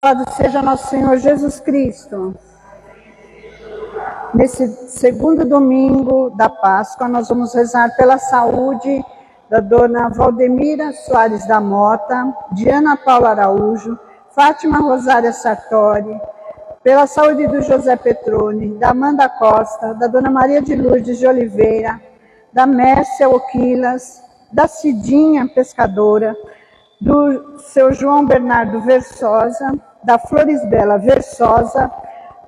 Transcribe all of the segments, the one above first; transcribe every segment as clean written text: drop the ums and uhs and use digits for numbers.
Louvado seja nosso Senhor Jesus Cristo. Nesse segundo domingo da Páscoa, nós vamos rezar pela saúde da dona Valdemira Soares da Mota, Diana Paula Araújo, Fátima Rosária Sartori, pela saúde do José Petrone, da Amanda Costa, da dona Maria de Lourdes de Oliveira, da Mércia Oquilas, da Cidinha Pescadora, do seu João Bernardo Versosa, da Florisbela Versosa,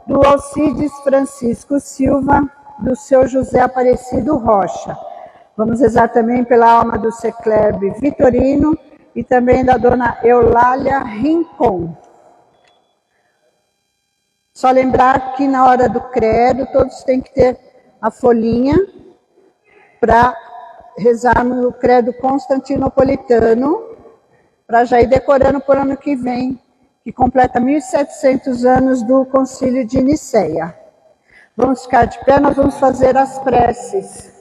do Alcides Francisco Silva, do seu José Aparecido Rocha. Vamos rezar também pela alma do Seclerbe Vitorino e também da dona Eulália Rincon. Só lembrar que na hora do credo todos têm que ter a folhinha para rezar no credo constantinopolitano, para já ir decorando por ano que vem, que completa 1700 anos do Concílio de Nicéia. Vamos ficar de pé, nós vamos fazer as preces.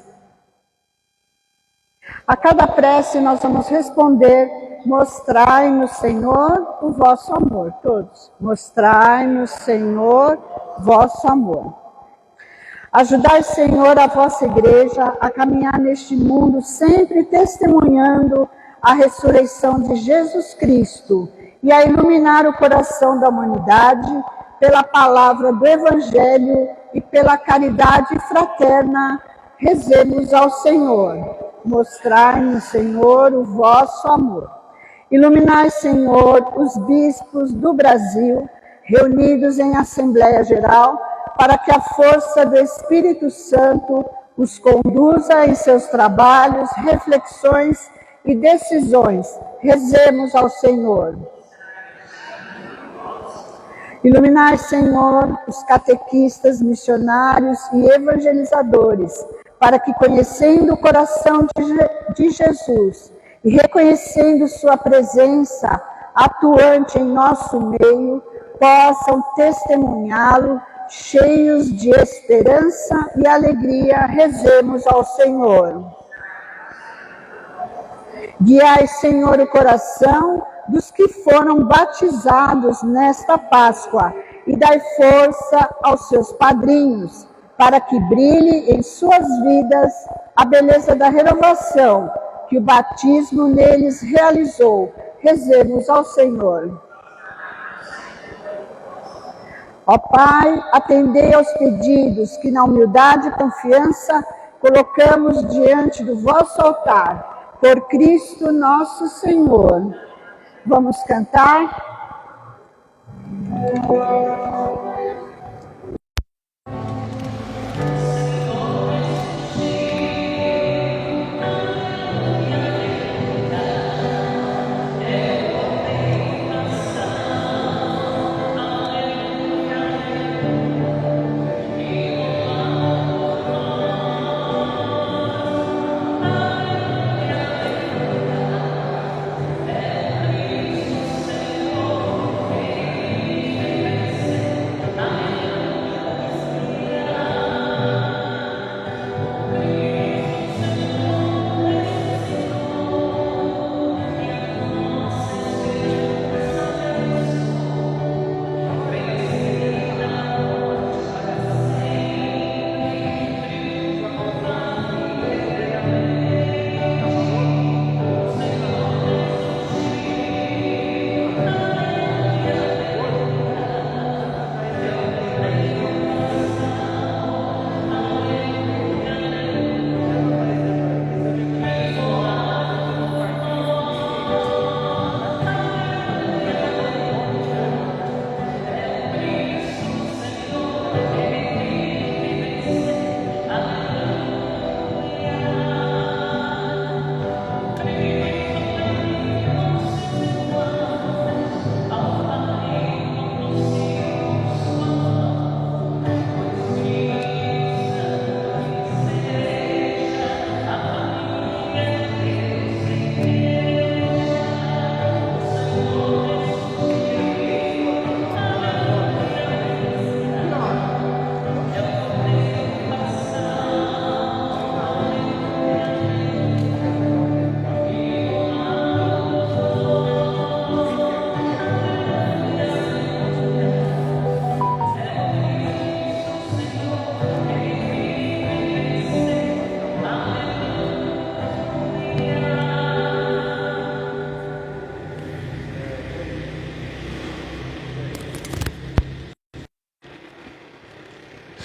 A cada prece nós vamos responder: mostrai-nos, Senhor, o vosso amor. Todos. Mostrai-nos, Senhor, vosso amor. Ajudai, Senhor, a vossa igreja a caminhar neste mundo, sempre testemunhando a ressurreição de Jesus Cristo e a iluminar o coração da humanidade pela palavra do Evangelho e pela caridade fraterna. Rezemos ao Senhor. Mostrai-nos, Senhor, o vosso amor. Iluminai, Senhor, os bispos do Brasil, reunidos em Assembleia Geral, para que a força do Espírito Santo os conduza em seus trabalhos, reflexões e decisões. Rezemos ao Senhor. Iluminai, Senhor, os catequistas, missionários e evangelizadores, para que, conhecendo o coração de Jesus e reconhecendo sua presença atuante em nosso meio, possam testemunhá-lo, cheios de esperança e alegria. Rezemos ao Senhor. Guiai, Senhor, o coração dos que foram batizados nesta Páscoa e dai força aos seus padrinhos, para que brilhe em suas vidas a beleza da renovação que o batismo neles realizou. Rezemos ao Senhor. Ó Pai, atendei aos pedidos que na humildade e confiança colocamos diante do vosso altar, por Cristo nosso Senhor. Vamos cantar.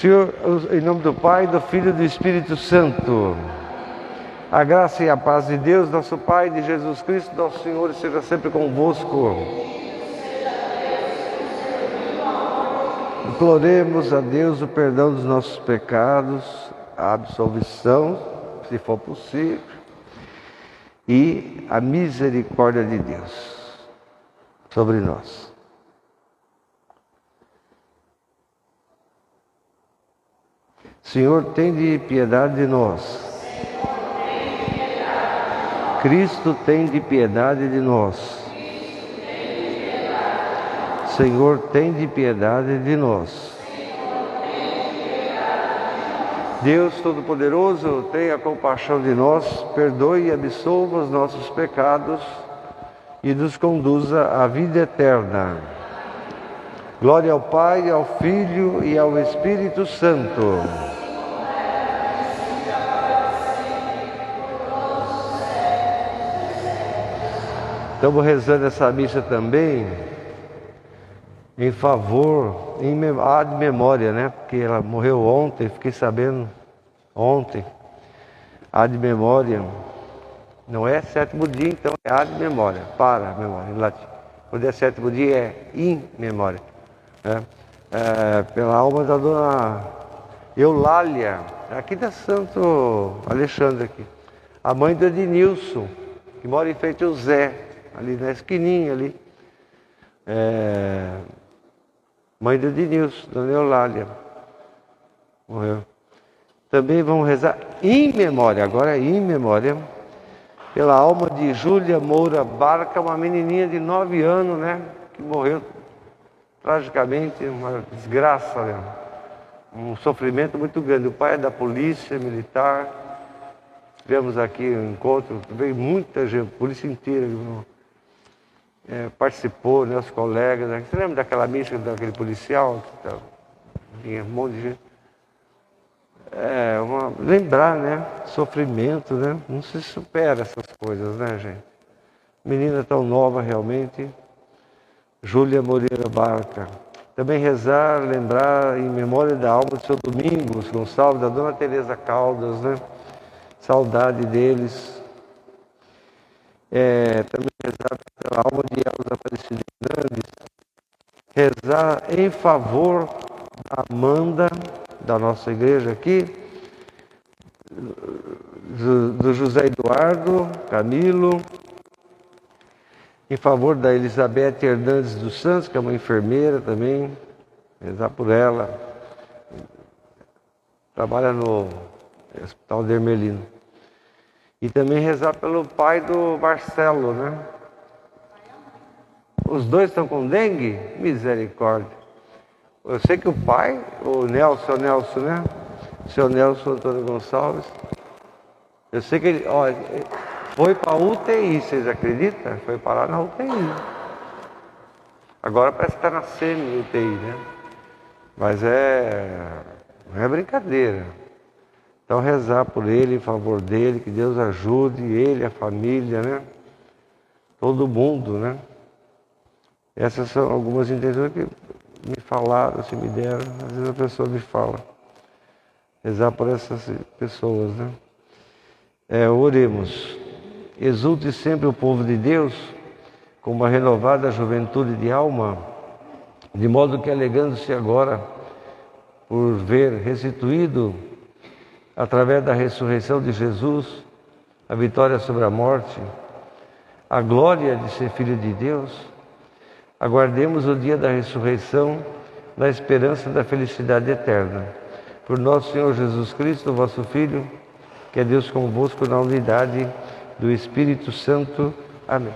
Senhor, em nome do Pai, do Filho e do Espírito Santo, a graça e a paz de Deus, nosso Pai, de Jesus Cristo, nosso Senhor, seja sempre convosco. Imploremos a Deus o perdão dos nossos pecados, a absolvição, se for possível, e a misericórdia de Deus sobre nós. Senhor, tende piedade de nós. Cristo, tende piedade de nós. Senhor, tende piedade de nós. Deus Todo-Poderoso, tenha compaixão de nós, perdoe e absolva os nossos pecados e nos conduza à vida eterna. Glória ao Pai, ao Filho e ao Espírito Santo. Estamos rezando essa missa também em favor, de memória, né? Porque ela morreu ontem, fiquei sabendo ontem. Ad memória. Não é sétimo dia, então é ad memória, para a memória, em latim. Quando é sétimo dia é in memória. Pela alma da dona Eulália, aqui da Santo Alexandre aqui. A mãe do Ednilson, que mora em frente ao Zé, ali na esquininha ali. Mãe do Ednilson, dona Eulália. Morreu. Também vamos rezar em memória, agora é em memória, pela alma de Júlia Moura Barca, uma menininha de 9 anos, né? Que morreu tragicamente, uma desgraça, né? Um sofrimento muito grande. O pai é da polícia militar. Tivemos aqui um encontro, veio muita gente, a polícia inteira participou, né, os colegas. Né? Você lembra daquela missa daquele policial? Tinha um monte de gente. Lembrar, né? Sofrimento, né? Não se supera essas coisas, né, gente? Menina tão nova realmente. Júlia Moreira Barca. Também rezar, lembrar em memória da alma do seu Domingos Gonçalves, da dona Teresa Caldas, né? Saudade deles. Também rezar pela alma de Elza Aparecida Hernandes. Rezar em favor da Amanda, da nossa igreja aqui, do José Eduardo Camilo, em favor da Elizabeth Hernandes dos Santos, que é uma enfermeira também, rezar por ela. Trabalha no Hospital de Ermelino. E também rezar pelo pai do Marcelo, né? Os dois estão com dengue? Misericórdia. Eu sei que o pai, o Nelson, né? O seu Nelson Antônio Gonçalves, eu sei que ele, foi para a UTI, vocês acreditam? Foi parar na UTI. Agora parece que está na semi-UTI, né? Mas não é brincadeira. Então rezar por ele, em favor dele, que Deus ajude ele, a família, né? Todo mundo, né? Essas são algumas intenções que me falaram, se me deram, às vezes a pessoa me fala. Rezar por essas pessoas, né? Oremos. Exulte sempre o povo de Deus com uma renovada juventude de alma, de modo que, alegando-se agora por ver restituído, através da ressurreição de Jesus, a vitória sobre a morte, a glória de ser filho de Deus, aguardemos o dia da ressurreição na esperança da felicidade eterna. Por nosso Senhor Jesus Cristo, vosso Filho, que é Deus convosco na unidade do Espírito Santo. Amém.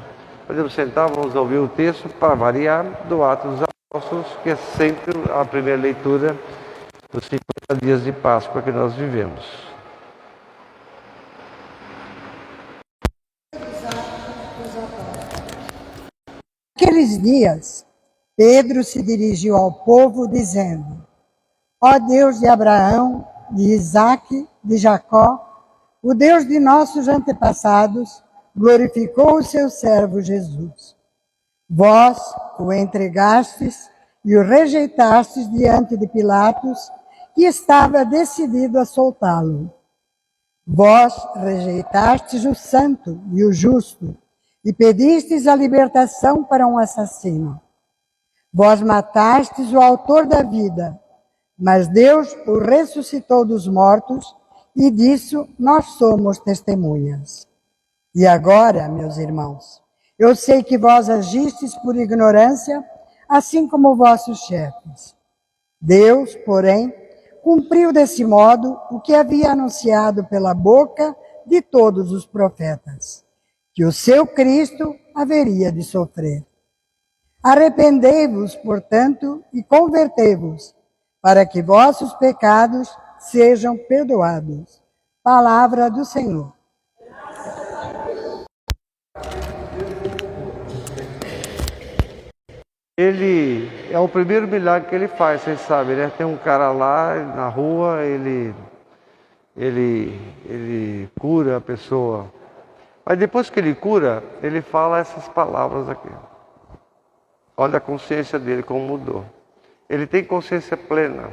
Podemos sentar, vamos ouvir o texto, para variar, do Atos dos Apóstolos, que é sempre a primeira leitura dos 50 dias de Páscoa que nós vivemos. Naqueles dias, Pedro se dirigiu ao povo dizendo: Ó Deus de Abraão, de Isaque, de Jacó, o Deus de nossos antepassados, glorificou o seu servo Jesus. Vós o entregastes e o rejeitastes diante de Pilatos que estava decidido a soltá-lo. Vós rejeitastes o santo e o justo, e pedistes a libertação para um assassino. Vós matastes o autor da vida, mas Deus o ressuscitou dos mortos, e disso nós somos testemunhas. E agora, meus irmãos, eu sei que vós agistes por ignorância, assim como vossos chefes. Deus, porém, cumpriu desse modo o que havia anunciado pela boca de todos os profetas, que o seu Cristo haveria de sofrer. Arrependei-vos, portanto, e convertei-vos, para que vossos pecados sejam perdoados. Palavra do Senhor. Ele é o primeiro milagre que ele faz, vocês sabem, né? Tem um cara lá na rua, ele cura a pessoa. Mas depois que ele cura, ele fala essas palavras aqui. Olha a consciência dele, como mudou. Ele tem consciência plena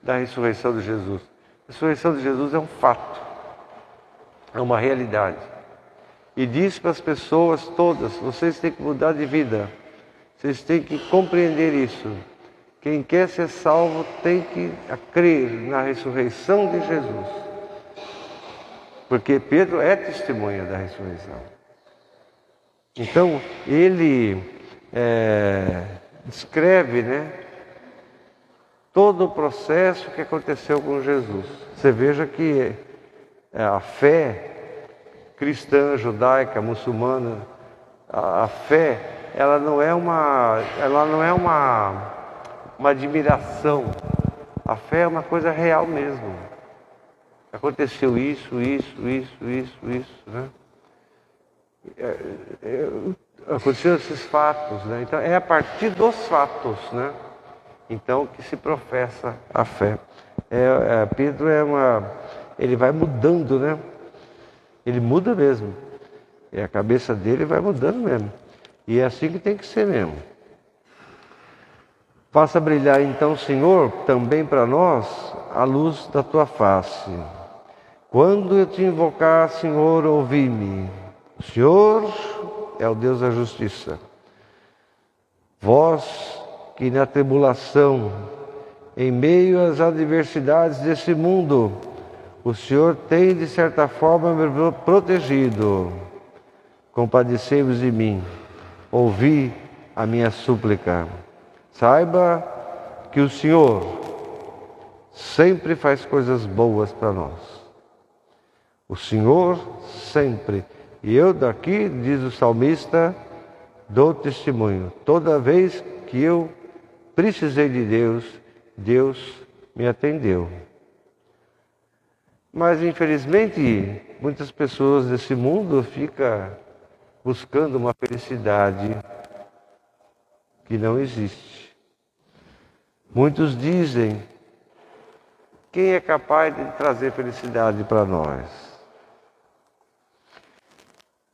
da ressurreição de Jesus. A ressurreição de Jesus é um fato, é uma realidade. E diz para as pessoas todas, vocês têm que mudar de vida. Vocês têm que compreender isso. Quem quer ser salvo tem que crer na ressurreição de Jesus. Porque Pedro é testemunha da ressurreição. Então, ele descreve, né, todo o processo que aconteceu com Jesus. Você veja que a fé cristã, judaica, muçulmana, a fé, ela não é uma admiração. A fé é uma coisa real mesmo. Aconteceu isso, né? Aconteceram esses fatos, né? Então é a partir dos fatos, né? Então que se professa a fé. Pedro ele vai mudando, né? Ele muda mesmo. E a cabeça dele vai mudando mesmo. E é assim que tem que ser mesmo. Faça brilhar então, Senhor, também para nós, a luz da tua face. Quando eu te invocar, Senhor, ouvi-me. O Senhor é o Deus da justiça. Vós que na tribulação, em meio às adversidades desse mundo, o Senhor tem de certa forma me protegido. Compadecei-vos de mim. Ouvi a minha súplica. Saiba que o Senhor sempre faz coisas boas para nós. O Senhor sempre. E eu daqui, diz o salmista, dou testemunho. Toda vez que eu precisei de Deus, Deus me atendeu. Mas infelizmente, muitas pessoas desse mundo ficam buscando uma felicidade que não existe. Muitos dizem, quem é capaz de trazer felicidade para nós?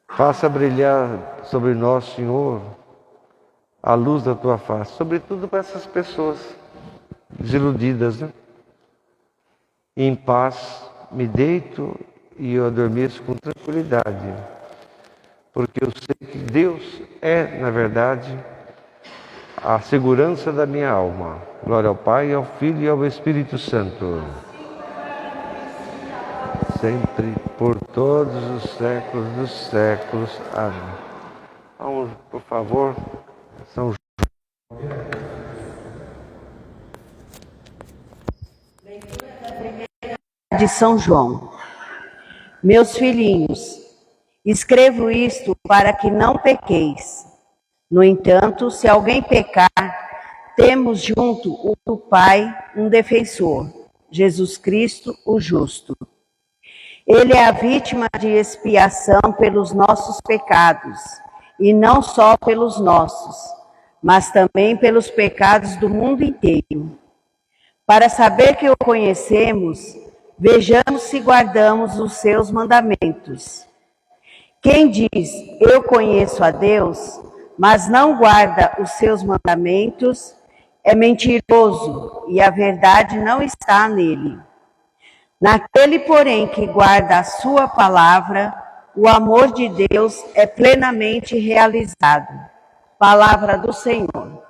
Faça brilhar sobre nós, Senhor, a luz da tua face, sobretudo para essas pessoas desiludidas, né? Em paz me deito e eu adormeço com tranquilidade. Porque eu sei que Deus é, na verdade, a segurança da minha alma. Glória ao Pai, ao Filho e ao Espírito Santo. Sempre, por todos os séculos dos séculos. Amém. Vamos, por favor, São João. De São João. Meus filhinhos, escrevo isto para que não pequeis. No entanto, se alguém pecar, temos junto o Pai um defensor, Jesus Cristo, o justo. Ele é a vítima de expiação pelos nossos pecados, e não só pelos nossos, mas também pelos pecados do mundo inteiro. Para saber que o conhecemos, vejamos se guardamos os seus mandamentos. Quem diz, eu conheço a Deus, mas não guarda os seus mandamentos, é mentiroso e a verdade não está nele. Naquele, porém, que guarda a sua palavra, o amor de Deus é plenamente realizado. Palavra do Senhor.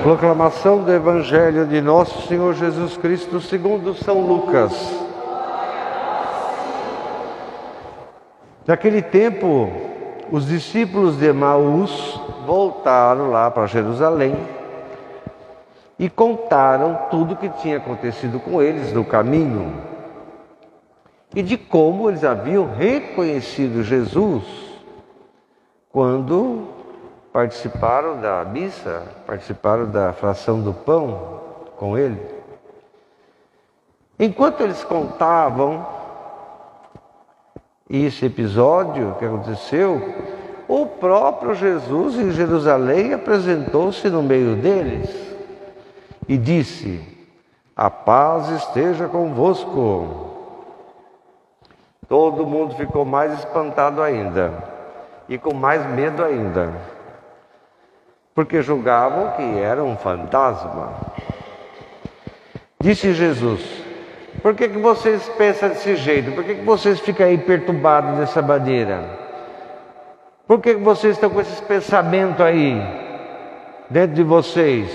Proclamação do Evangelho de Nosso Senhor Jesus Cristo segundo São Lucas. Naquele tempo, os discípulos de Emaús voltaram lá para Jerusalém e contaram tudo o que tinha acontecido com eles no caminho e de como eles haviam reconhecido Jesus quando participaram da missa, participaram da fração do pão com ele. Enquanto eles contavam esse episódio que aconteceu, o próprio Jesus em Jerusalém apresentou-se no meio deles e disse: "A paz esteja convosco." Todo mundo ficou mais espantado ainda e com mais medo ainda, porque julgavam que era um fantasma. Disse Jesus: "Por que vocês pensam desse jeito? Por que vocês ficam aí perturbados dessa maneira? Por que vocês estão com esses pensamentos aí dentro de vocês?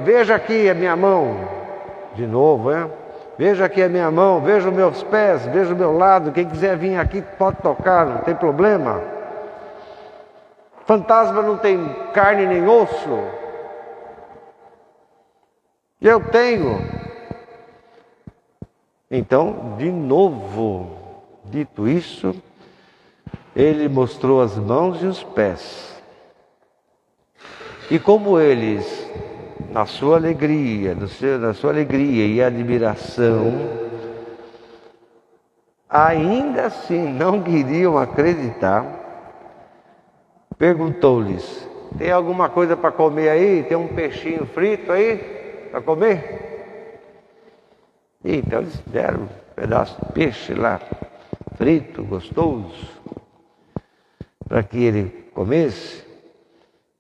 Veja aqui a minha mão." De novo, "Veja aqui a minha mão, veja os meus pés, veja o meu lado. Quem quiser vir aqui pode tocar, não tem problema. Fantasma não tem carne nem osso. Eu tenho." Então, de novo, dito isso, ele mostrou as mãos e os pés. E como eles, na sua alegria e admiração, ainda assim não queriam acreditar, perguntou-lhes: "Tem alguma coisa para comer aí? Tem um peixinho frito aí para comer?" E então eles deram um pedaço de peixe lá, frito, gostoso, para que ele comesse.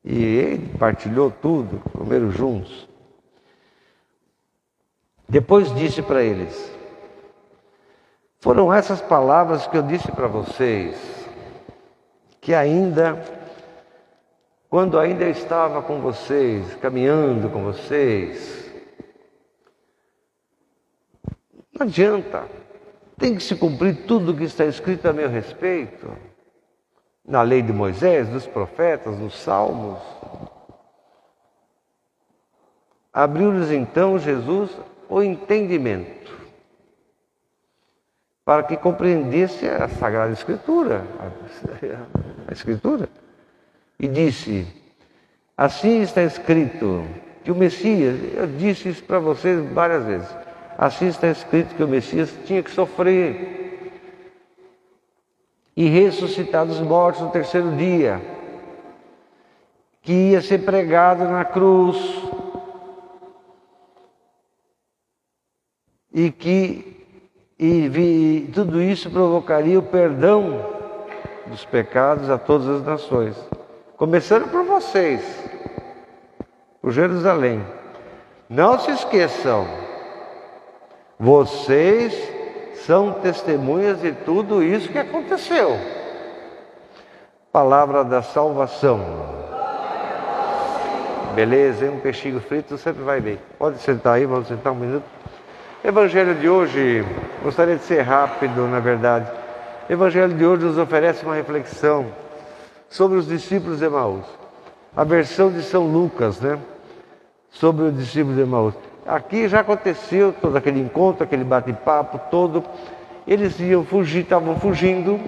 E ele partilhou tudo, comeram juntos. Depois disse para eles: "Foram essas palavras que eu disse para vocês, que quando ainda eu estava com vocês, caminhando com vocês. Não adianta, tem que se cumprir tudo o que está escrito a meu respeito, na lei de Moisés, dos profetas, nos salmos." Abriu-lhes então Jesus o entendimento, para que compreendesse a Sagrada Escritura, a Escritura, e disse: "Assim está escrito que o Messias," eu disse isso para vocês várias vezes, "assim está escrito que o Messias tinha que sofrer e ressuscitar dos mortos no terceiro dia, que ia ser pregado na cruz e tudo isso provocaria o perdão dos pecados a todas as nações, começando por vocês, por Jerusalém. Não se esqueçam, vocês são testemunhas de tudo isso que aconteceu." Palavra da salvação. beleza, hein? Um peixinho frito sempre vai bem. Pode sentar aí, vamos sentar um minuto. Evangelho de hoje, gostaria de ser rápido, na verdade. O Evangelho de hoje nos oferece uma reflexão sobre os discípulos de Emaús. A versão de São Lucas, né? Sobre os discípulos de Emaús. Aqui já aconteceu todo aquele encontro, aquele bate-papo todo. Eles iam fugir, estavam fugindo.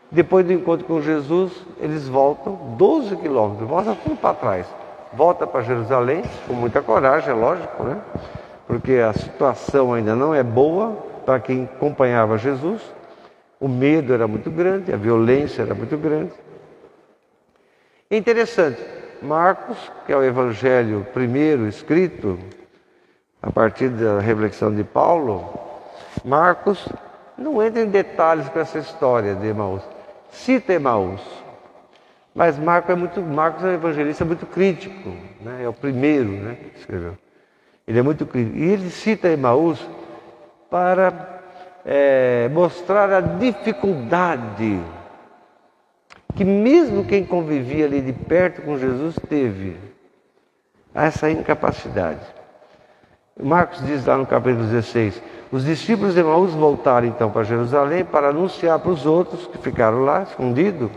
Depois do encontro com Jesus, eles voltam 12 quilômetros, voltam tudo para trás. Volta para Jerusalém, com muita coragem, é lógico, né? Porque a situação ainda não é boa para quem acompanhava Jesus. O medo era muito grande, a violência era muito grande. É interessante, Marcos, que é o evangelho primeiro escrito, a partir da reflexão de Paulo, Marcos não entra em detalhes para essa história de Emaús. Cita Emaús, mas Marcos é um evangelista muito crítico, né? É o primeiro, né, que escreveu. Ele é muito crítico. E ele cita Emaús para mostrar a dificuldade que mesmo quem convivia ali de perto com Jesus teve, essa incapacidade. Marcos diz lá no capítulo 16, os discípulos de Emaús voltaram então para Jerusalém para anunciar para os outros que ficaram lá escondidos.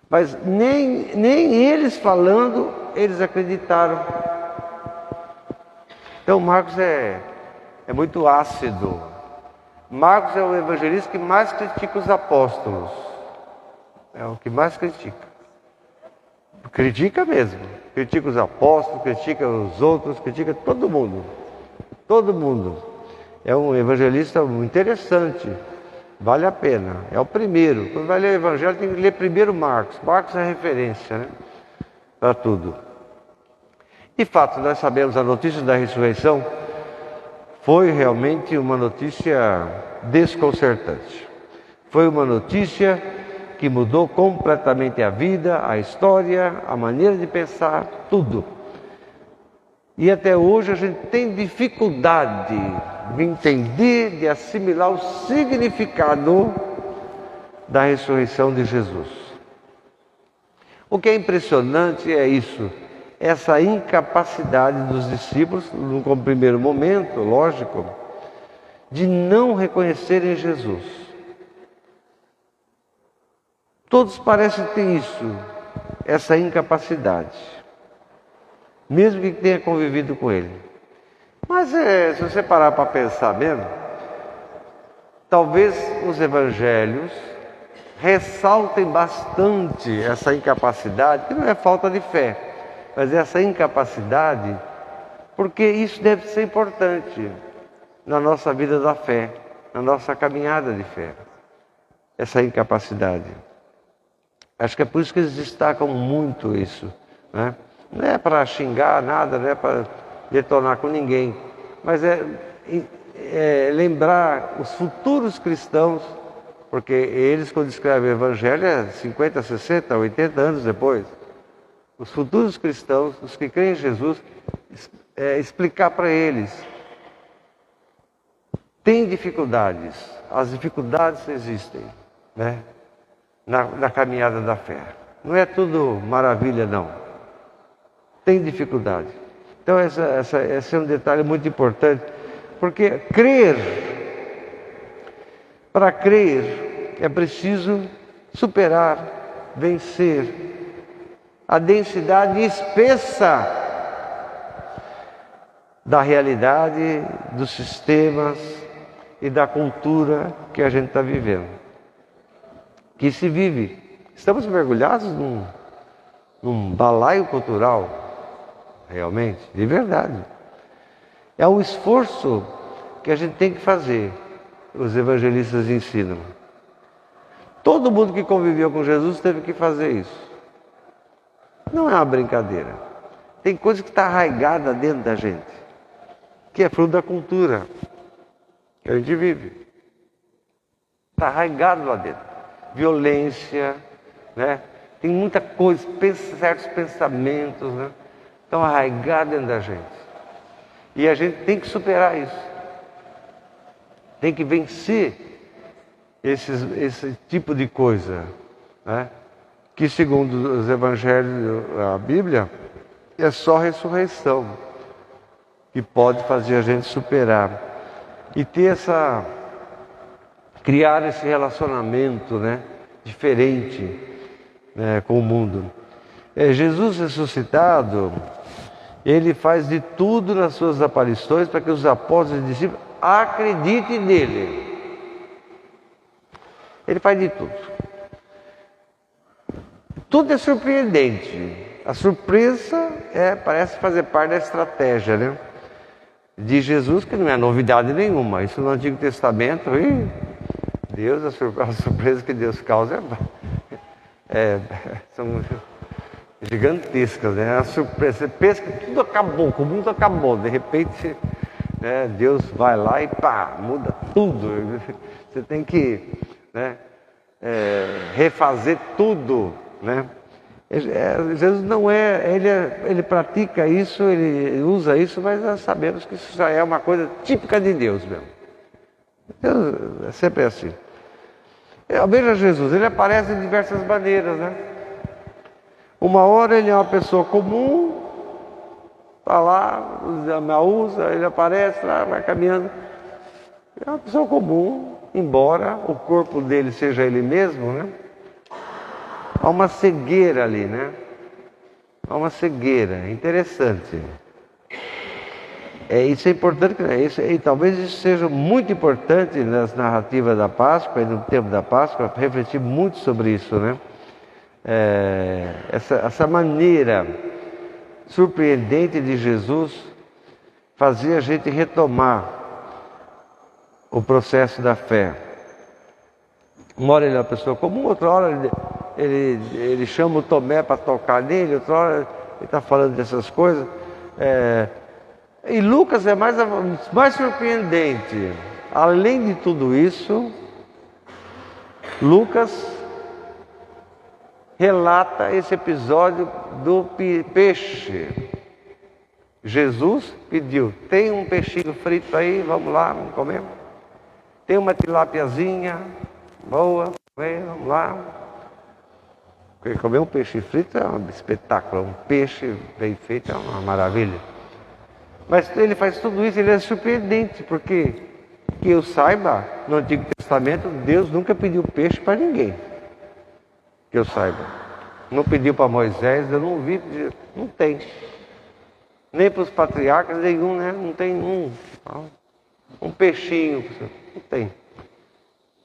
Mas nem eles falando, eles acreditaram. Então Marcos é muito ácido. Marcos é o evangelista que mais critica os apóstolos. É o que mais critica. Critica mesmo. Critica os apóstolos, critica os outros, critica todo mundo. Todo mundo. É um evangelista interessante. Vale a pena. É o primeiro. Quando vai ler o evangelho, tem que ler primeiro Marcos. Marcos é referência, né? Para tudo. De fato, nós sabemos a notícia da ressurreição foi realmente uma notícia desconcertante. Foi uma notícia que mudou completamente a vida, a história, a maneira de pensar, tudo. E até hoje a gente tem dificuldade de entender, de assimilar o significado da ressurreição de Jesus. O que é impressionante é isso, essa incapacidade dos discípulos, no primeiro momento, lógico, de não reconhecerem Jesus. Todos parecem ter isso, essa incapacidade, mesmo que tenha convivido com ele. Mas se você parar para pensar mesmo, talvez os evangelhos ressaltem bastante essa incapacidade, que não é falta de fé, mas essa incapacidade, porque isso deve ser importante na nossa vida da fé, na nossa caminhada de fé, essa incapacidade. Acho que é por isso que eles destacam muito isso, né? Não é para xingar nada, não é para detonar com ninguém, mas é lembrar os futuros cristãos, porque eles, quando escrevem o Evangelho, é 50, 60, 80 anos depois. Os futuros cristãos, os que creem em Jesus, explicar para eles. Tem dificuldades, as dificuldades existem, né? Na caminhada da fé. Não é tudo maravilha, não. Tem dificuldade. Então esse é um detalhe muito importante, porque para crer é preciso superar, vencer a densidade espessa da realidade, dos sistemas e da cultura que a gente está vivendo. Que se vive. Estamos mergulhados num balaio cultural, realmente, de verdade. É um esforço que a gente tem que fazer, os evangelistas ensinam. Todo mundo que conviveu com Jesus teve que fazer isso. Não é uma brincadeira. Tem coisa que está arraigada dentro da gente, que é fruto da cultura que a gente vive. Está arraigado lá dentro. Violência, né? Tem muita coisa, certos pensamentos, né? Estão arraigados dentro da gente. E a gente tem que superar isso. Tem que vencer esse tipo de coisa, né? que segundo os evangelhos, a Bíblia, é só a ressurreição que pode fazer a gente superar e ter criar esse relacionamento, né, diferente, né, com o mundo. Jesus ressuscitado, ele faz de tudo nas suas aparições para que os apóstolos e discípulos acreditem nele. Ele faz de tudo. Tudo é surpreendente. A surpresa parece fazer parte da estratégia, né, de Jesus, que não é novidade nenhuma. Isso no Antigo Testamento, Deus, a surpresa que Deus causa são gigantescas, né? A surpresa, você pensa que tudo acabou, que o mundo acabou, de repente, né, Deus vai lá e pá, muda tudo. Você tem que, né, refazer tudo, né? Jesus não ele pratica isso, ele usa isso, mas nós sabemos que isso já é uma coisa típica de Deus mesmo. Deus é sempre assim. Veja Jesus, ele aparece de diversas maneiras, né? Uma hora ele é uma pessoa comum, está lá, usa, ele aparece lá, vai caminhando. É uma pessoa comum, embora o corpo dele seja ele mesmo, né? Há uma cegueira ali, né? Há uma cegueira, interessante. Isso é importante, e talvez isso seja muito importante nas narrativas da Páscoa e no tempo da Páscoa, refletir muito sobre isso, né? Essa maneira surpreendente de Jesus fazer a gente retomar o processo da fé. Uma hora ele é uma pessoa comum, outra hora ele chama o Tomé para tocar nele, outra hora ele está falando dessas coisas. E Lucas é mais surpreendente. Além de tudo isso, Lucas relata esse episódio do peixe. Jesus pediu, tem um peixinho frito aí, vamos lá, vamos comer. Tem uma tilápiazinha, boa, vamos lá. Porque comer um peixe frito é um espetáculo, um peixe bem feito é uma maravilha. Mas ele faz tudo isso, ele é surpreendente, porque, que eu saiba, no Antigo Testamento, Deus nunca pediu peixe para ninguém. Que eu saiba. Não pediu para Moisés, eu não vi, não tem. Nem para os patriarcas, nenhum, né? Não tem um peixinho, não tem.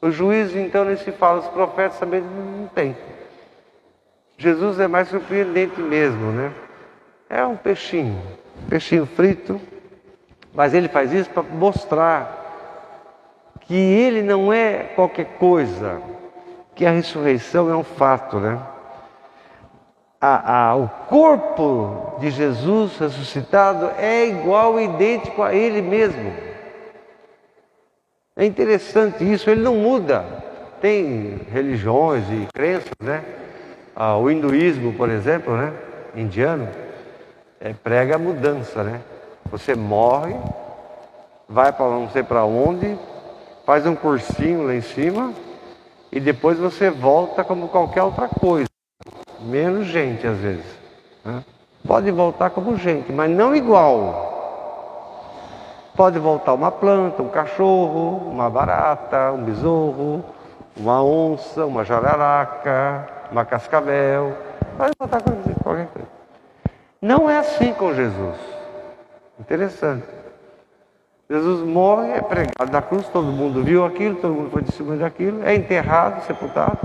Os juízes, então, nem se fala, os profetas também não tem. Jesus é mais surpreendente mesmo, né? É um peixinho frito, mas ele faz isso para mostrar que ele não é qualquer coisa, que a ressurreição é um fato, né? O corpo de Jesus ressuscitado é igual, idêntico a ele mesmo. É interessante isso, ele não muda. Tem religiões e crenças, né? O hinduísmo, por exemplo, né? Indiano, prega a mudança, né? Você morre, vai para não sei para onde, faz um cursinho lá em cima e depois você volta como qualquer outra coisa, menos gente às vezes, né? Pode voltar como gente, mas não igual. Pode voltar uma planta, um cachorro, uma barata, um besouro, uma onça, uma jararaca, uma cascavel. Pode voltar como qualquer coisa. Não é assim com Jesus. Interessante. Jesus morre, é pregado na cruz, todo mundo viu aquilo, todo mundo foi testemunha daquilo, é enterrado, sepultado.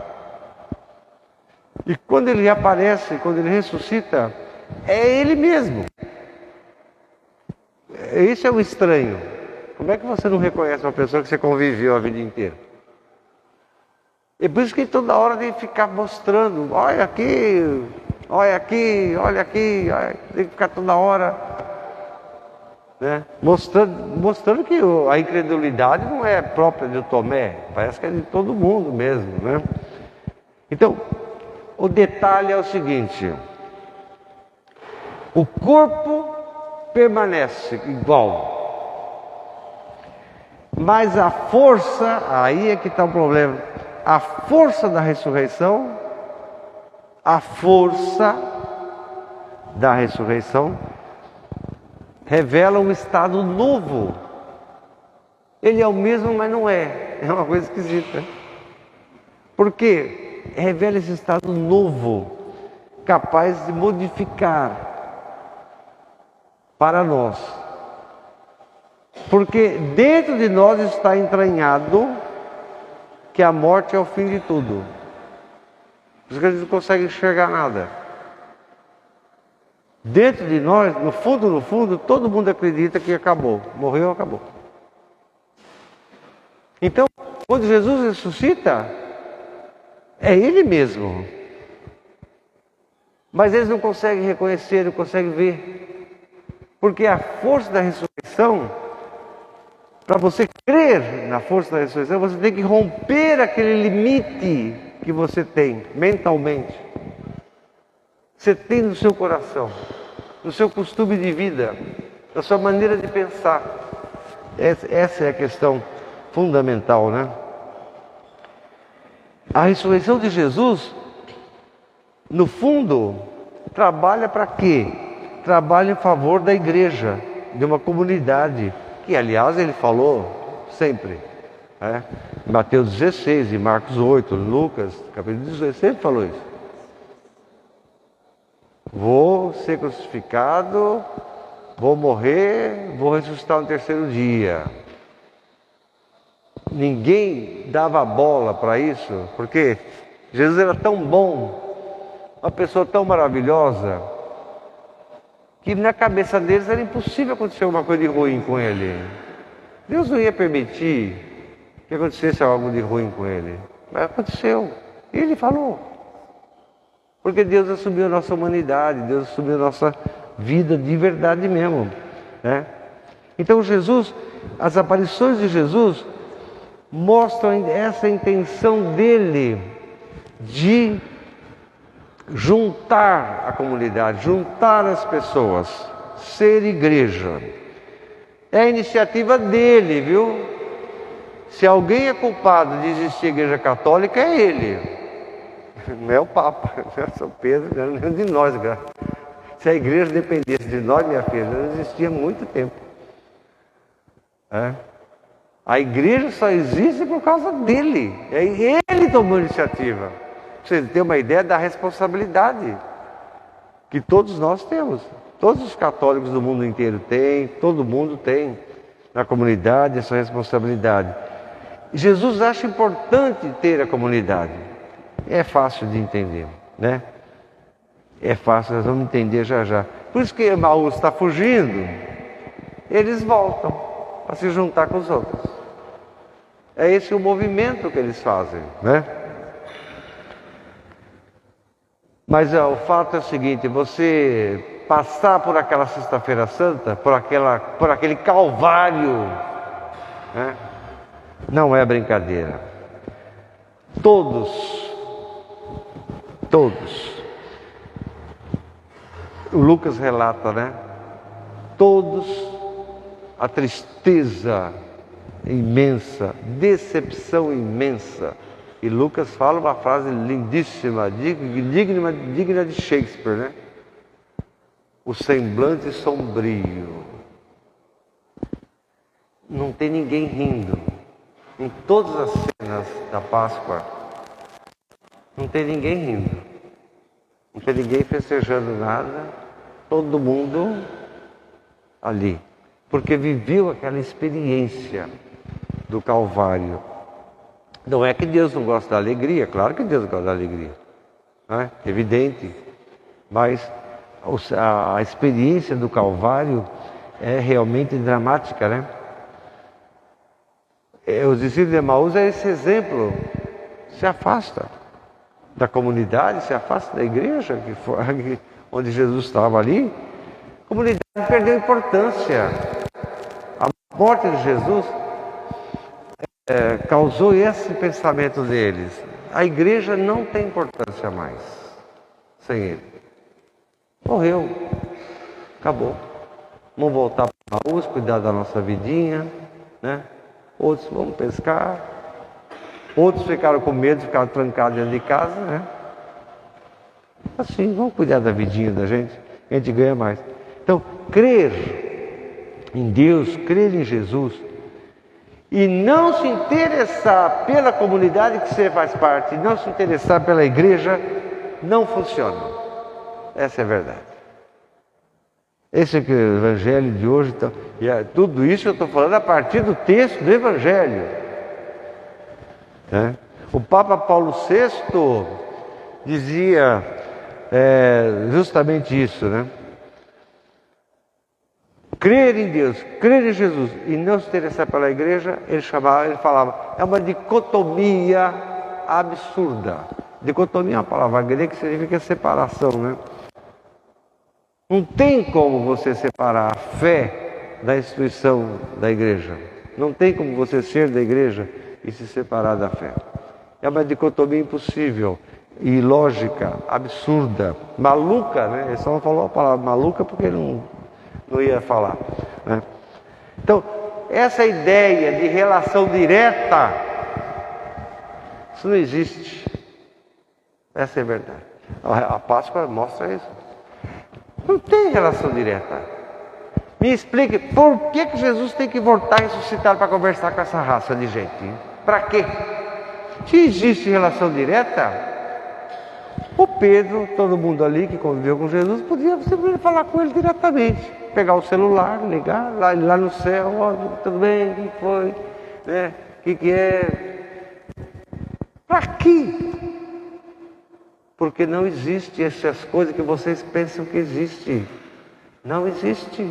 E quando ele aparece, quando ele ressuscita, é ele mesmo. Esse é o estranho. Como é que você não reconhece uma pessoa que você conviveu a vida inteira? É por isso que toda hora tem que ficar mostrando, olha aqui, olha aqui, olha aqui, tem que ficar toda hora, né? Mostrando que a incredulidade não é própria de Tomé, parece que é de todo mundo mesmo, né? Então, o detalhe é o seguinte: o corpo permanece igual, mas a força, aí é que está o problema, a força da ressurreição a força da ressurreição revela um estado novo. Ele é o mesmo, mas não é. É uma coisa esquisita. Por quê? Revela esse estado novo, capaz de modificar para nós. Porque dentro de nós está entranhado que a morte é o fim de tudo. Por isso que a gente não consegue enxergar nada. Dentro de nós, no fundo, todo mundo acredita que acabou. Morreu, acabou. Então, quando Jesus ressuscita, é Ele mesmo. Mas eles não conseguem reconhecer, não conseguem ver. Porque a força da ressurreição, para você crer na força da ressurreição, você tem que romper aquele limite que você tem mentalmente. Você tem no seu coração, no seu costume de vida, na sua maneira de pensar. Essa é a questão fundamental, né? A ressurreição de Jesus, no fundo, trabalha para quê? Trabalha em favor da igreja, de uma comunidade, que aliás ele falou sempre, né? Em Mateus 16, em Marcos 8, Lucas, capítulo 18, sempre falou isso. Vou ser crucificado, vou morrer, vou ressuscitar no terceiro dia. Ninguém dava bola para isso, porque Jesus era tão bom, uma pessoa tão maravilhosa, que na cabeça deles era impossível acontecer alguma coisa de ruim com ele. Deus não ia permitir que acontecesse algo de ruim com ele. Mas aconteceu. E ele falou. Porque Deus assumiu a nossa humanidade, Deus assumiu a nossa vida de verdade mesmo, né? Então Jesus, as aparições de Jesus mostram essa intenção dele de juntar a comunidade, juntar as pessoas, ser igreja. É a iniciativa dele, viu? Se alguém é culpado de existir a igreja católica, é ele. Não é o Papa, não é São Pedro, não é nenhum de nós. Se a igreja dependesse de nós, minha filha, não existia há muito tempo. A igreja só existe por causa dele. Ele tomou a iniciativa. Pra você ter uma ideia da responsabilidade que todos nós temos. Todos os católicos do mundo inteiro têm, todo mundo tem na comunidade essa responsabilidade. Jesus acha importante ter a comunidade. É fácil de entender, né? É fácil, nós vamos entender já já. Por isso que Emaús está fugindo, eles voltam para se juntar com os outros. É esse o movimento que eles fazem, né? Mas o fato é o seguinte, você passar por aquela Sexta-feira Santa, por aquele Calvário, né? Não é brincadeira. Todos, o Lucas relata, né? Todos, a tristeza imensa, decepção imensa. E Lucas fala uma frase lindíssima, digna de Shakespeare, né? O semblante sombrio. Não tem ninguém rindo. Em todas as cenas da Páscoa, não tem ninguém rindo. Não tem ninguém festejando nada. Todo mundo ali. Porque viveu aquela experiência do Calvário. Não é que Deus não gosta da alegria, claro que Deus gosta da alegria, né? Evidente, mas a experiência do Calvário é realmente dramática, né? Os discípulos de Emaús é esse exemplo, se afasta da comunidade, se afasta da igreja, onde Jesus estava ali. A comunidade perdeu importância. A morte de Jesus causou esse pensamento deles. A igreja não tem importância mais sem ele. Morreu. Acabou. Vamos voltar para Emaús, cuidar da nossa vidinha, né? Outros vão pescar. Outros ficaram com medo, ficaram trancados dentro de casa, né? Assim, vamos cuidar da vidinha da gente, a gente ganha mais. Então, crer em Deus, crer em Jesus, e não se interessar pela comunidade que você faz parte, não se interessar pela igreja, não funciona. Essa é a verdade. Esse é o Evangelho de hoje. Então, tudo isso eu estou falando a partir do texto do Evangelho. Né? O Papa Paulo VI dizia justamente isso, né? Crer em Deus, crer em Jesus e não se interessar pela igreja, ele falava, é uma dicotomia absurda. Dicotomia é uma palavra grega que significa separação, né? Não tem como você separar a fé da instituição da igreja. Não tem como você ser da igreja e se separar da fé. É uma dicotomia impossível, ilógica, absurda, maluca, né? Ele só falou a palavra maluca porque não ia falar, né? Então, essa ideia de relação direta, isso não existe. Essa é a verdade. A Páscoa mostra isso. Não tem relação direta. Me explique por que Jesus tem que voltar ressuscitado para conversar com essa raça de gente? Para quê? Se existe relação direta, o Pedro, todo mundo ali que conviveu com Jesus, podia simplesmente falar com ele diretamente. Pegar o celular, ligar, lá no céu, tudo bem, o que foi? Né? O que é? Para quê? Porque não existe essas coisas que vocês pensam que existe. Não existe.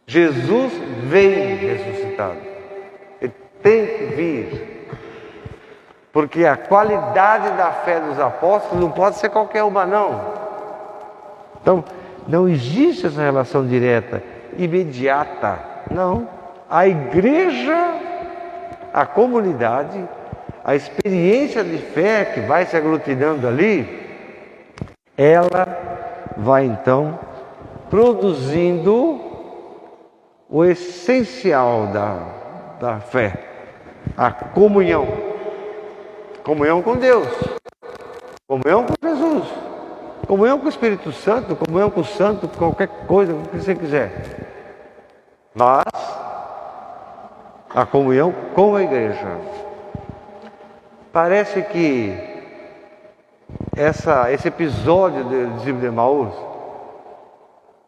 Jesus veio ressuscitado. Ele tem que vir. Porque a qualidade da fé dos apóstolos não pode ser qualquer uma, não. Então, não existe essa relação direta, imediata. Não. A igreja, a comunidade, a experiência de fé que vai se aglutinando ali, ela vai então produzindo o essencial da fé, a comunhão. Comunhão com Deus, comunhão com Jesus, comunhão com o Espírito Santo, comunhão com o Santo, qualquer coisa, o que você quiser. Mas a comunhão com a igreja. Parece que esse episódio do discípulo de Emaús,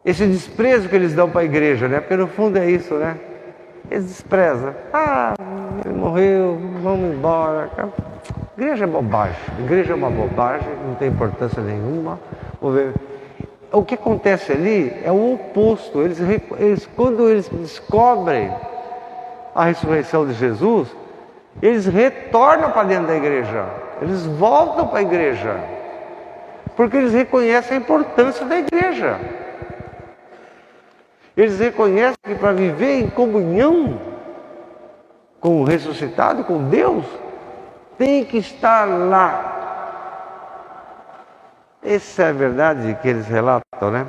esse desprezo que eles dão para a igreja, né? Porque no fundo é isso, né? Eles desprezam. Ele morreu, vamos embora. Igreja é bobagem. Igreja é uma bobagem, não tem importância nenhuma. O que acontece ali é o oposto. Quando eles descobrem a ressurreição de Jesus, eles retornam para dentro da igreja. Eles voltam para a igreja. Porque eles reconhecem a importância da igreja. Eles reconhecem que para viver em comunhão com o ressuscitado, com Deus, tem que estar lá. Essa é a verdade que eles relatam, né?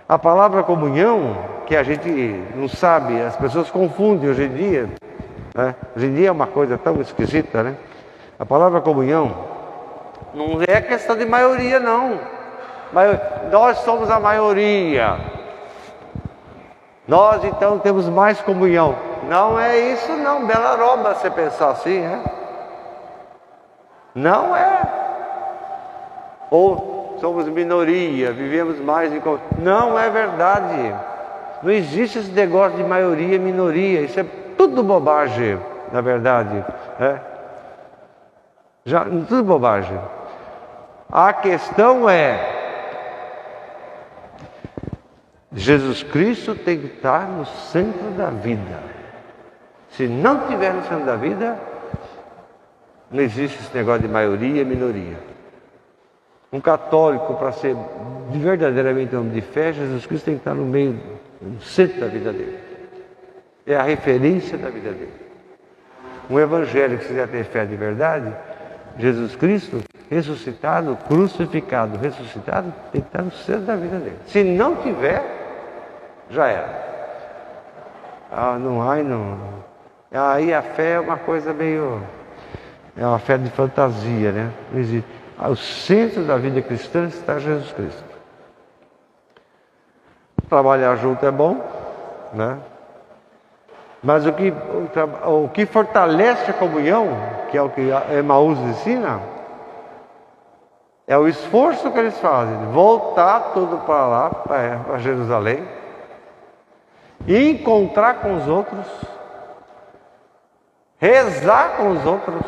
A palavra comunhão, que a gente não sabe, as pessoas confundem hoje em dia, né? Hoje em dia é uma coisa tão esquisita, né? A palavra comunhão não é questão de maioria, não. Nós somos a maioria. Nós então temos mais comunhão. Não é isso não, Belaroba, você pensar assim, né? Não é. Ou somos minoria, vivemos mais em comunhão. Não é verdade. Não existe esse negócio de maioria e minoria. Isso é tudo bobagem, na verdade. Tudo bobagem. A questão é, Jesus Cristo tem que estar no centro da vida. Se não estiver no centro da vida, não existe esse negócio de maioria e minoria. Um católico, para ser verdadeiramente homem de fé, Jesus Cristo tem que estar no meio, no centro da vida dele. É a referência da vida dele. Um evangélico que quiser ter fé de verdade, Jesus Cristo ressuscitado, crucificado, ressuscitado, tem que estar no centro da vida dele. Se não tiver, já era. Aí a fé é uma coisa meio... É uma fé de fantasia, né? Não existe. O centro da vida cristã está Jesus Cristo. Trabalhar junto é bom, né? Mas o que fortalece a comunhão, que é o que Emaús ensina, é o esforço que eles fazem de voltar tudo para lá, para Jerusalém, e encontrar com os outros, rezar com os outros,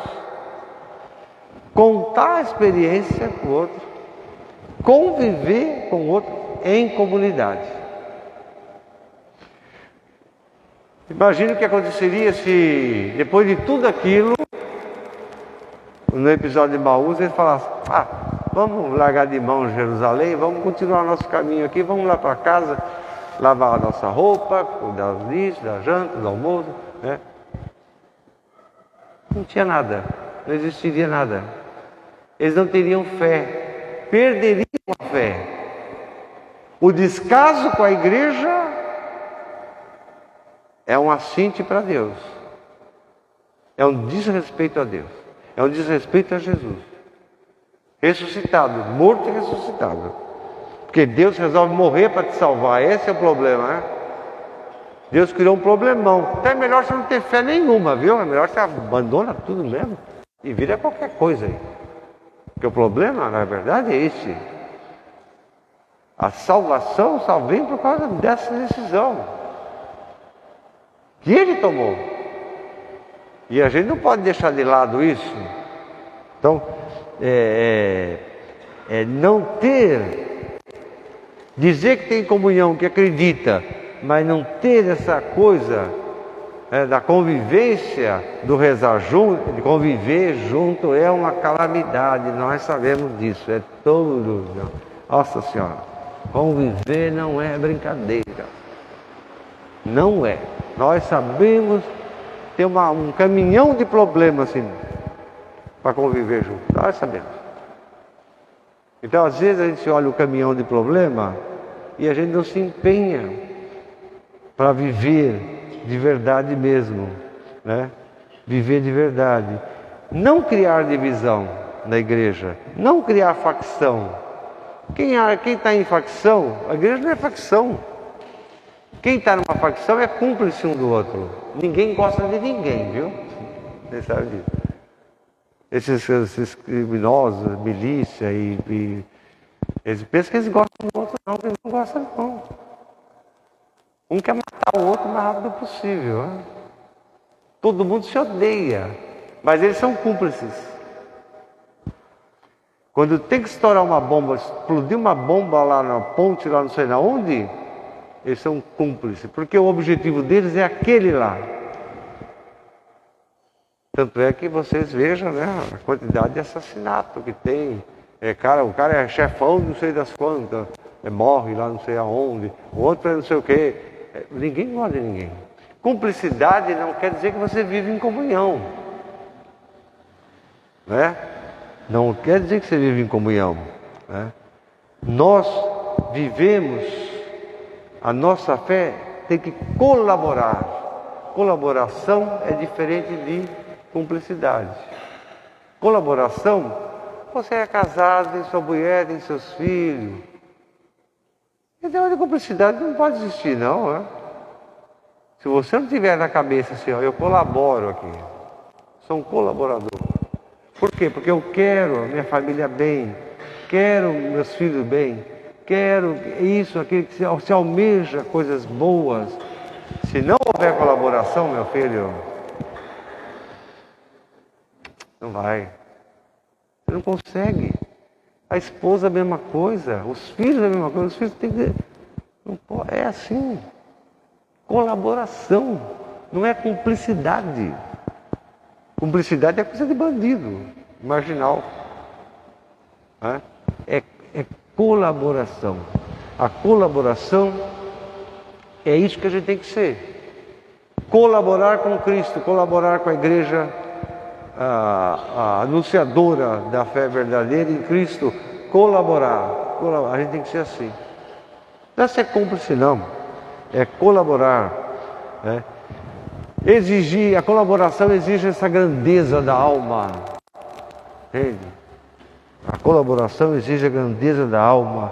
contar a experiência com o outro, conviver com o outro em comunidade. Imagina o que aconteceria se, depois de tudo aquilo, no episódio de Emaús, eles falassem: vamos largar de mão Jerusalém, vamos continuar nosso caminho aqui, vamos lá para casa, lavar a nossa roupa, cuidar dos lixos, da janta, do almoço, né? Não tinha nada, não existiria nada. Eles não teriam fé, perderiam a fé. O descaso com a igreja é um assinte para Deus, é um desrespeito a Deus, é um desrespeito a Jesus, ressuscitado, morto e ressuscitado, porque Deus resolve morrer para te salvar. Esse é o problema, né? Deus criou um problemão. Então é melhor você não ter fé nenhuma, viu? É melhor você abandona tudo mesmo e vira qualquer coisa aí, porque o problema, na verdade, é esse. A salvação só vem por causa dessa decisão que Ele tomou. E a gente não pode deixar de lado isso. Então, não ter, dizer que tem comunhão, que acredita, mas não ter essa coisa da convivência, do rezar junto, de conviver junto, é uma calamidade. Nós sabemos disso, é todo. Nossa Senhora, conviver não é brincadeira. Não é. Nós sabemos ter um caminhão de problemas assim, para conviver junto. Nós sabemos. Então, às vezes, a gente olha o caminhão de problema e a gente não se empenha para viver de verdade mesmo, né? Viver de verdade. Não criar divisão na igreja. Não criar facção. Quem está em facção, a igreja não é facção. Quem está numa facção é cúmplice um do outro. Ninguém gosta de ninguém, viu? Você sabe disso. Esses criminosos, milícia eles pensam que eles gostam do outro, não, eles não gostam não. Um quer matar o outro o mais rápido possível, né? Todo mundo se odeia, mas eles são cúmplices. Quando tem que estourar uma bomba, explodir uma bomba lá na ponte, lá não sei na onde, eles são cúmplices, porque o objetivo deles é aquele lá. Tanto é que vocês vejam, né, a quantidade de assassinato que tem. O cara é chefão de não sei das quantas, morre lá não sei aonde, o outro é não sei o quê. Ninguém gosta de ninguém. Cumplicidade não quer dizer que você vive em comunhão, né? Não quer dizer que você vive em comunhão, né? Nós vivemos, a nossa fé tem que colaborar. Colaboração é diferente de cumplicidade. Colaboração, você é casado, tem sua mulher, tem seus filhos. Então, a cumplicidade não pode existir, não, né? Se você não tiver na cabeça assim, eu colaboro aqui, sou um colaborador. Por quê? Porque eu quero a minha família bem, quero meus filhos bem, quero isso, aquilo, que se almeja coisas boas. Se não houver colaboração, meu filho, não vai. Você não consegue. A esposa a mesma coisa, os filhos a mesma coisa, os filhos têm que... Não pode, é assim. Colaboração, não é cumplicidade. Cumplicidade é coisa de bandido, marginal. Né? É colaboração. A colaboração é isso que a gente tem que ser. Colaborar com Cristo, colaborar com a igreja, a anunciadora da fé verdadeira em Cristo, colaborar. A gente tem que ser assim. Não é ser cúmplice, não. É colaborar, né? Exigir, a colaboração exige essa grandeza da alma, entende? A colaboração exige a grandeza da alma,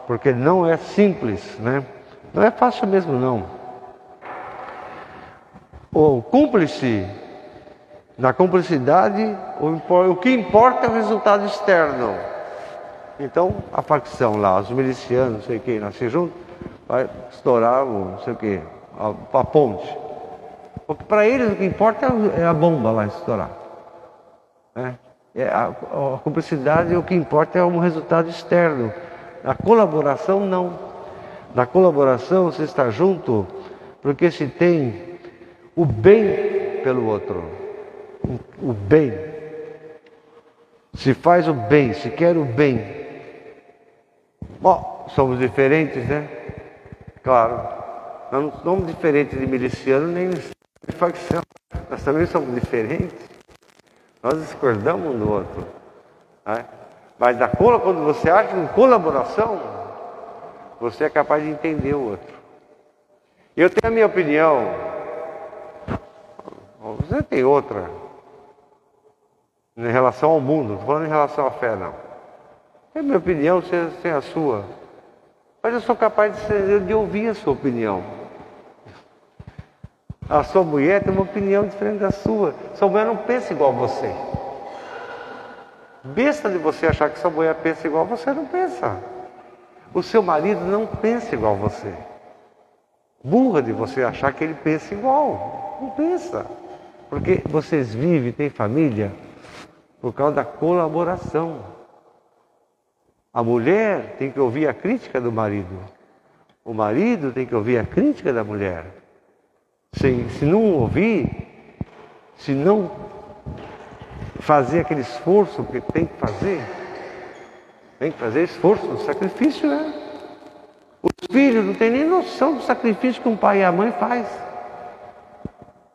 porque não é simples, né? Não é fácil mesmo, não. O cúmplice, na cumplicidade, o que importa é o resultado externo. Então, a facção lá, os milicianos, não sei quem, nascer junto, vai estourar o não sei o quê, a ponte. Porque para eles o que importa é a bomba lá estourar. Né? A cumplicidade, o que importa é um resultado externo. A colaboração, não. Na colaboração, você está junto porque se tem o bem pelo outro. O bem. Se faz o bem, se quer o bem. Bom, somos diferentes, né? Claro. Nós não somos diferentes de miliciano nem de facção. Nós também somos diferentes. Nós discordamos um do outro. Né? Mas quando você age em colaboração, você é capaz de entender o outro. Eu tenho a minha opinião. Você tem outra. Em relação ao mundo, não estou falando em relação à fé, não. É a minha opinião, você tem a sua. Mas eu sou capaz de ouvir a sua opinião. A sua mulher tem uma opinião diferente da sua. Sua mulher não pensa igual a você. Besta de você achar que sua mulher pensa igual a você, não pensa. O seu marido não pensa igual a você. Burra de você achar que ele pensa igual. Não pensa. Porque vocês vivem, têm família, por causa da colaboração. A mulher tem que ouvir a crítica do marido. O marido tem que ouvir a crítica da mulher. Se não ouvir, se não fazer aquele esforço que tem que fazer esforço, sacrifício, né? Os filhos não têm nem noção do sacrifício que um pai e a mãe faz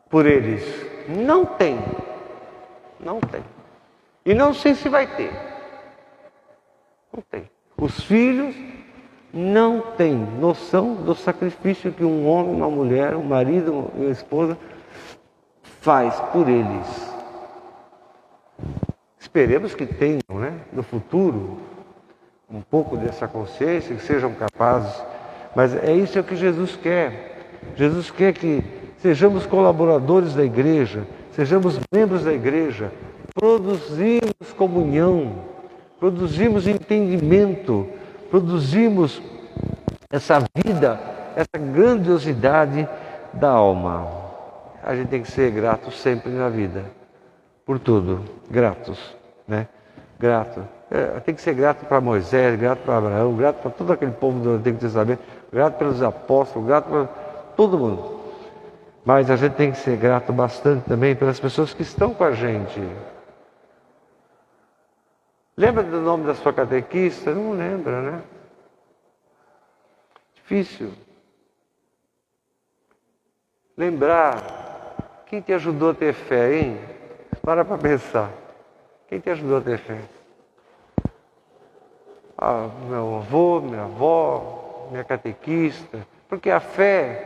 por eles. Não tem. Não tem. E não sei se vai ter. Não tem. Os filhos não têm noção do sacrifício que um homem, uma mulher, um marido e uma esposa faz por eles. Esperemos que tenham, né, no futuro, um pouco dessa consciência, que sejam capazes. Mas é isso que Jesus quer. Jesus quer que sejamos colaboradores da igreja, sejamos membros da igreja, produzimos comunhão, produzimos entendimento, produzimos essa vida, essa grandiosidade da alma. A gente tem que ser grato sempre na vida, por tudo, gratos, né? Grato. Tem que ser grato para Moisés, grato para Abraão, grato para todo aquele povo do Antigo Testamento, grato pelos apóstolos, grato para todo mundo. Mas a gente tem que ser grato bastante também pelas pessoas que estão com a gente. Lembra do nome da sua catequista? Não lembra, né? Difícil. Lembrar. Quem te ajudou a ter fé, hein? Para pensar. Quem te ajudou a ter fé? Meu avô, minha avó, minha catequista. Porque a fé,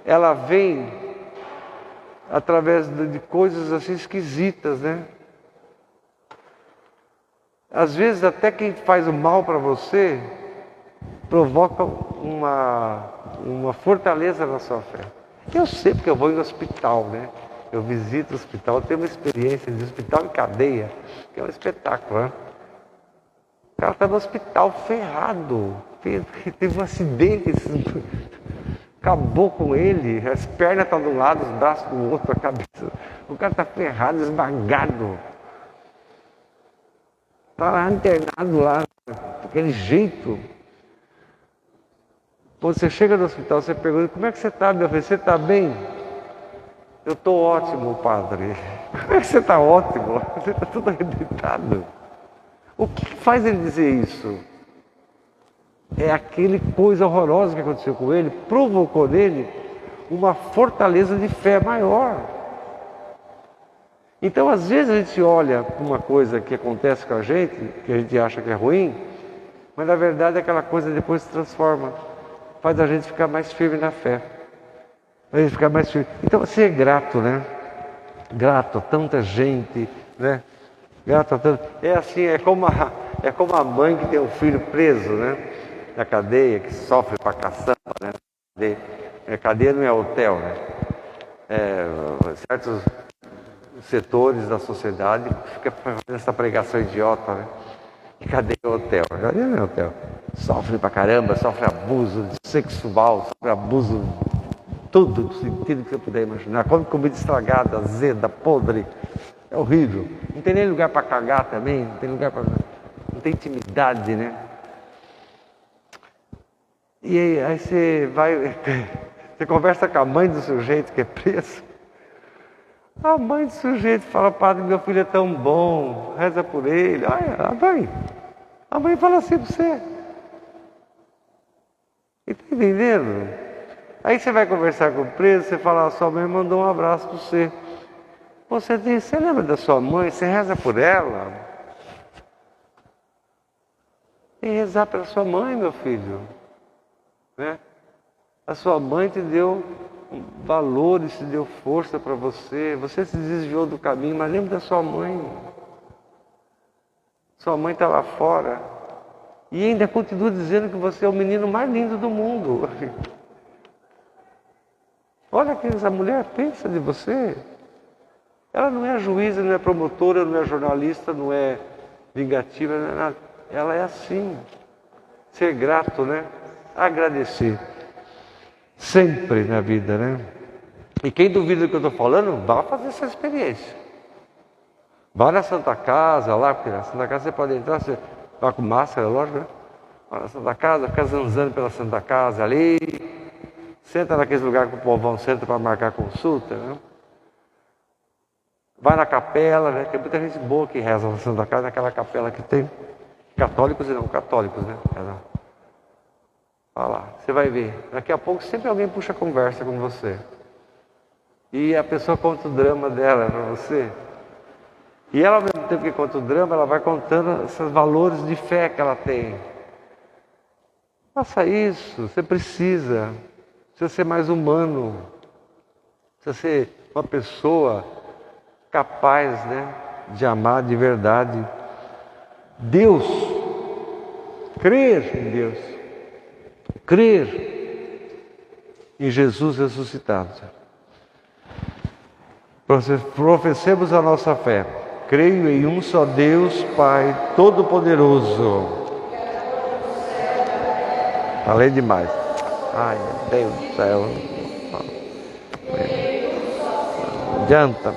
ela vem através de coisas assim esquisitas, né? Às vezes até quem faz o mal para você provoca uma fortaleza na sua fé. Eu sei porque eu vou no hospital, né? Eu visito o hospital, eu tenho uma experiência de hospital em cadeia, que é um espetáculo, né? O cara está no hospital ferrado, teve um acidente, acabou com ele, as pernas estão de um lado, os braços do outro, a cabeça. O cara está ferrado, esmagado. Está lá internado lá, daquele jeito. Quando você chega no hospital, você pergunta, como é que você está, meu filho? Você está bem? Eu estou ótimo, padre. Como é que você está ótimo? Você está tudo arrebentado. O que faz ele dizer isso? É aquele coisa horrorosa que aconteceu com ele, provocou nele uma fortaleza de fé maior. Então, às vezes a gente olha para uma coisa que acontece com a gente, que a gente acha que é ruim, mas na verdade aquela coisa depois se transforma, faz a gente ficar mais firme na fé. Faz a gente ficar mais firme. Então, ser grato, né? Grato a tanta gente, né? Grato a tanto. É assim, é como a mãe que tem um filho preso, né? Na cadeia, que sofre pra caçamba, né? Cadeia não é hotel, né? Certos setores da sociedade fica fazendo essa pregação idiota, né? E cadeia é hotel? Cadeia não é hotel. Sofre pra caramba, sofre abuso sexual, sofre abuso, tudo no sentido que você puder imaginar. Come comida estragada, azeda, podre. É horrível. Não tem nem lugar para cagar também, não tem lugar para. Não tem intimidade, né? E aí você vai. Você conversa com a mãe do sujeito que é preso. A mãe do sujeito fala: padre, meu filho é tão bom, reza por ele. Olha, a mãe fala assim para você. Está entendendo? Aí você vai conversar com o preso, você fala: sua mãe mandou um abraço para você. Você diz: você lembra da sua mãe? Você reza por ela? Tem que rezar pela sua mãe, meu filho. Né? A sua mãe te deu valores, te deu força para você. Você se desviou do caminho, mas lembra da sua mãe. Sua mãe está lá fora. E ainda continua dizendo que você é o menino mais lindo do mundo. Olha o que essa mulher pensa de você. Ela não é juíza, não é promotora, não é jornalista, não é vingativa, não é nada. Ela é assim. Ser grato, né? Agradecer. Sempre na vida, né? E quem duvida do que eu estou falando, vá fazer essa experiência. Vá na Santa Casa, lá, porque na Santa Casa você pode entrar, você vai com máscara, lógico, né? Vai na Santa Casa, fica zanzando pela Santa Casa ali. Senta naqueles lugares que o povão senta para marcar consulta, né? Vai na capela, né? Tem muita gente boa que reza na Santa Casa, naquela capela que tem. Católicos e não católicos, né? Olha lá, você vai ver. Daqui a pouco sempre alguém puxa conversa com você. E a pessoa conta o drama dela para você. E ela, ao mesmo tempo que conta o drama, ela vai contando esses valores de fé que ela tem. Faça isso, você precisa ser mais humano. Precisa ser uma pessoa capaz, né, de amar de verdade. Deus, crer em Deus, crer em Jesus ressuscitado. Professemos a nossa fé. Creio em um só Deus, Pai Todo-Poderoso. Falei demais. Ai, meu Deus do céu. Não adianta.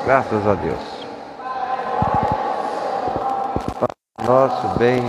Graças a Deus. Nosso bem.